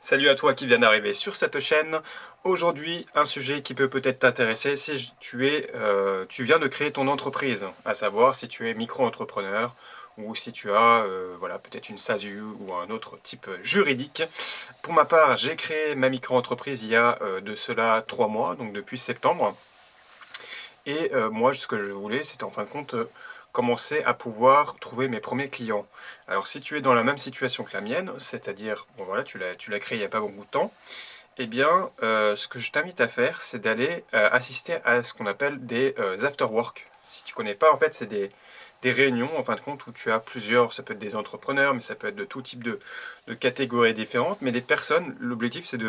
Salut à toi qui viens d'arriver sur cette chaîne. Aujourd'hui, un sujet qui peut peut-être t'intéresser si tu viens de créer ton entreprise, à savoir si tu es micro-entrepreneur ou si tu as voilà, peut-être une SASU ou un autre type juridique. Pour ma part, j'ai créé ma micro-entreprise il y a de cela 3 mois, donc depuis septembre. Et moi, ce que je voulais, c'était en fin de compte commencer à pouvoir trouver mes premiers clients. Alors si tu es dans la même situation que la mienne, c'est-à-dire, bon voilà, tu l'as créé il n'y a pas beaucoup de temps, eh bien, ce que je t'invite à faire, c'est d'aller assister à ce qu'on appelle des after-work. Si tu connais pas, en fait, c'est des réunions, en fin de compte, où tu as plusieurs, ça peut être des entrepreneurs, mais ça peut être de tout type de catégories différentes, mais des personnes, l'objectif, c'est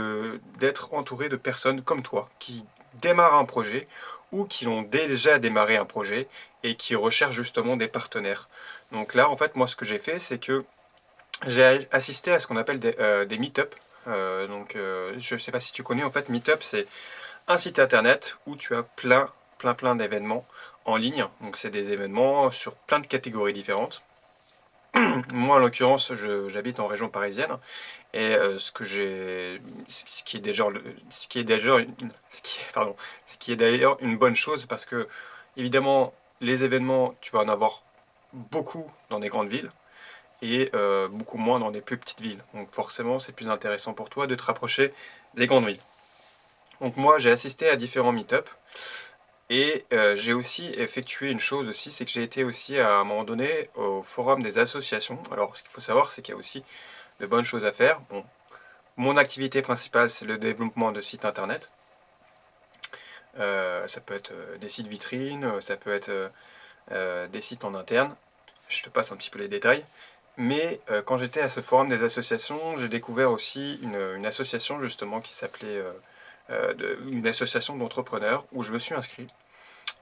d'être entouré de personnes comme toi, qui démarrent un projet, ou qui ont déjà démarré un projet, et qui recherchent justement des partenaires. Donc là, en fait, moi, ce que j'ai fait, c'est que j'ai assisté à ce qu'on appelle des meet-up. Je ne sais pas si tu connais, en fait, Meetup, c'est un site internet où tu as plein d'événements en ligne. Donc, c'est des événements sur plein de catégories différentes. Moi, en l'occurrence, j'habite en région parisienne et ce qui est déjà, ce qui est d'ailleurs une bonne chose parce que, évidemment, les événements, tu vas en avoir beaucoup dans des grandes villes et beaucoup moins dans des plus petites villes. Donc forcément, c'est plus intéressant pour toi de te rapprocher des grandes villes. Donc moi, j'ai assisté à différents meet-up et j'ai aussi effectué une chose aussi, c'est que j'ai été aussi à un moment donné au forum des associations. Alors ce qu'il faut savoir, c'est qu'il y a aussi de bonnes choses à faire. Bon, mon activité principale, c'est le développement de sites internet. Ça peut être des sites vitrines, ça peut être des sites en interne. Je te passe un petit peu les détails. Mais quand j'étais à ce forum des associations, j'ai découvert aussi une association justement qui s'appelait une association d'entrepreneurs où je me suis inscrit.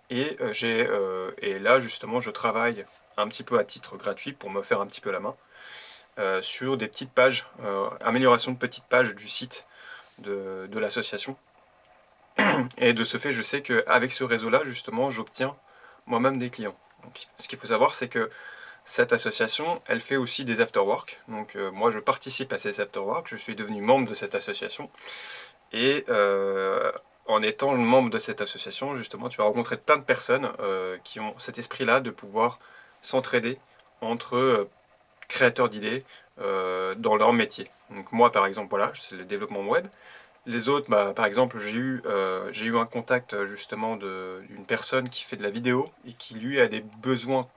Et là justement je travaille un petit peu à titre gratuit pour me faire un petit peu la main sur des petites pages, amélioration de petites pages du site de l'association. Et de ce fait, je sais qu'avec ce réseau-là, justement, j'obtiens moi-même des clients. Donc, ce qu'il faut savoir, c'est que cette association, elle fait aussi des afterwork. Donc moi, je participe à ces afterwork, je suis devenu membre de cette association. Et en étant membre de cette association, justement, tu vas rencontrer plein de personnes qui ont cet esprit-là de pouvoir s'entraider entre créateurs d'idées dans leur métier. Donc moi, par exemple, voilà, c'est le développement web. Les autres, bah, par exemple, j'ai eu un contact justement d'une personne qui fait de la vidéo et qui lui a des besoins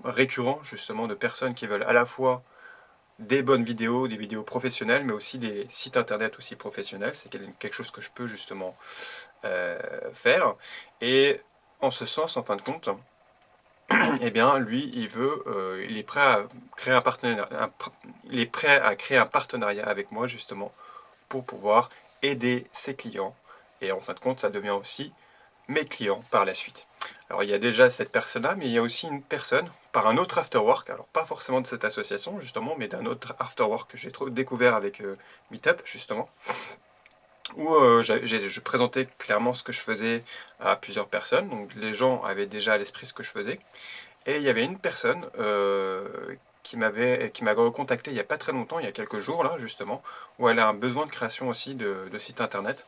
récurrents justement de personnes qui veulent à la fois des bonnes vidéos, des vidéos professionnelles, mais aussi des sites internet aussi professionnels. C'est quelque chose que je peux justement faire. Et en ce sens, en fin de compte, eh bien, lui, il est prêt à créer il est prêt à créer un partenariat avec moi justement pour pouvoir aider ses clients. Et en fin de compte, ça devient aussi mes clients par la suite. Alors il y a déjà cette personne-là, mais il y a aussi une personne par un autre afterwork, alors pas forcément de cette association justement, mais d'un autre afterwork que j'ai découvert avec Meetup justement, où je présentais clairement ce que je faisais à plusieurs personnes, donc les gens avaient déjà à l'esprit ce que je faisais, et il y avait une personne qui m'avait recontacté il n'y a pas très longtemps, il y a quelques jours là justement, où elle a un besoin de création aussi de site internet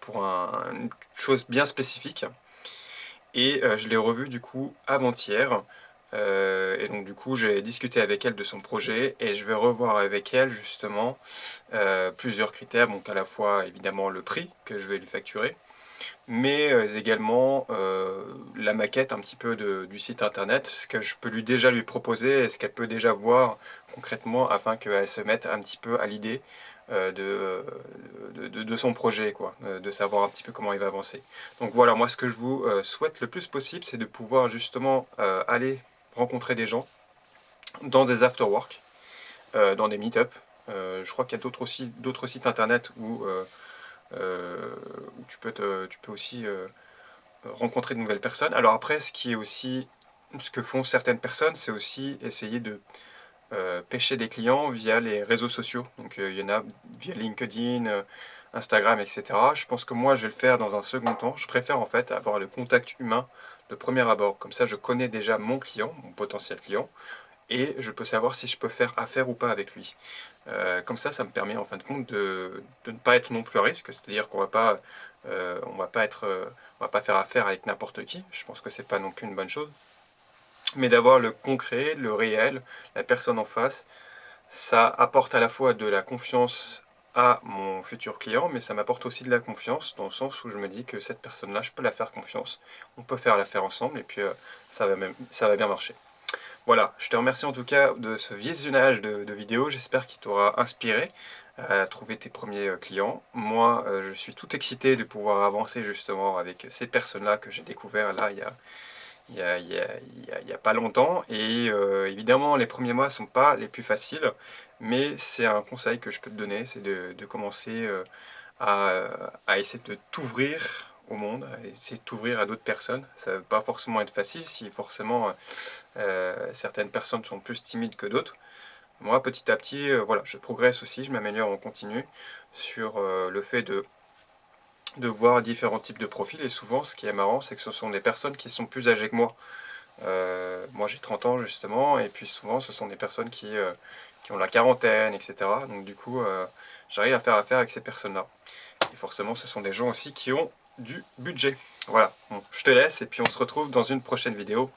pour une chose bien spécifique. Et je l'ai revue du coup avant-hier. Et donc du coup j'ai discuté avec elle de son projet et je vais revoir avec elle justement plusieurs critères, donc à la fois évidemment le prix que je vais lui facturer, mais également la maquette un petit peu du site internet, ce que je peux déjà lui proposer et ce qu'elle peut déjà voir concrètement afin qu'elle se mette un petit peu à l'idée de son projet, quoi, de savoir un petit peu comment il va avancer. Donc voilà, moi ce que je vous souhaite le plus possible, c'est de pouvoir justement aller rencontrer des gens dans des afterwork, dans des meet-up. Je crois qu'il y a d'autres sites internet où tu peux aussi rencontrer de nouvelles personnes. Alors après, ce que font certaines personnes, c'est aussi essayer de pêcher des clients via les réseaux sociaux. Donc il y en a via LinkedIn, Instagram, etc. Je pense que moi, je vais le faire dans un second temps. Je préfère en fait avoir le contact humain de premier abord. Comme ça, je connais déjà mon client, mon potentiel client. et je peux savoir si je peux faire affaire ou pas avec lui. Comme ça me permet en fin de compte de ne pas être non plus à risque, c'est-à-dire qu'on va pas, on va pas faire affaire avec n'importe qui. Je pense que c'est pas non plus une bonne chose. Mais d'avoir le concret, le réel, la personne en face, ça apporte à la fois de la confiance à mon futur client, mais ça m'apporte aussi de la confiance, dans le sens où je me dis que cette personne-là, je peux la faire confiance, on peut faire l'affaire ensemble, et puis ça va bien marcher. Voilà, je te remercie en tout cas de ce visionnage de vidéo, j'espère qu'il t'aura inspiré à trouver tes premiers clients. Moi, je suis tout excité de pouvoir avancer justement avec ces personnes-là que j'ai découvert là il y a pas longtemps. Et évidemment, les premiers mois ne sont pas les plus faciles, mais c'est un conseil que je peux te donner, c'est de commencer à essayer de t'ouvrir au monde, à essayer de t'ouvrir à d'autres personnes. Ça ne va pas forcément être facile si forcément certaines personnes sont plus timides que d'autres. Moi, petit à petit, voilà, je progresse aussi, je m'améliore en continu sur le fait de voir différents types de profils. Et souvent, ce qui est marrant, c'est que ce sont des personnes qui sont plus âgées que moi. Moi, j'ai 30 ans justement, et puis souvent, ce sont des personnes qui ont la quarantaine, etc. Donc du coup, j'arrive à faire affaire avec ces personnes-là. Et forcément, ce sont des gens aussi qui ont du budget. Voilà, bon, je te laisse, et puis on se retrouve dans une prochaine vidéo.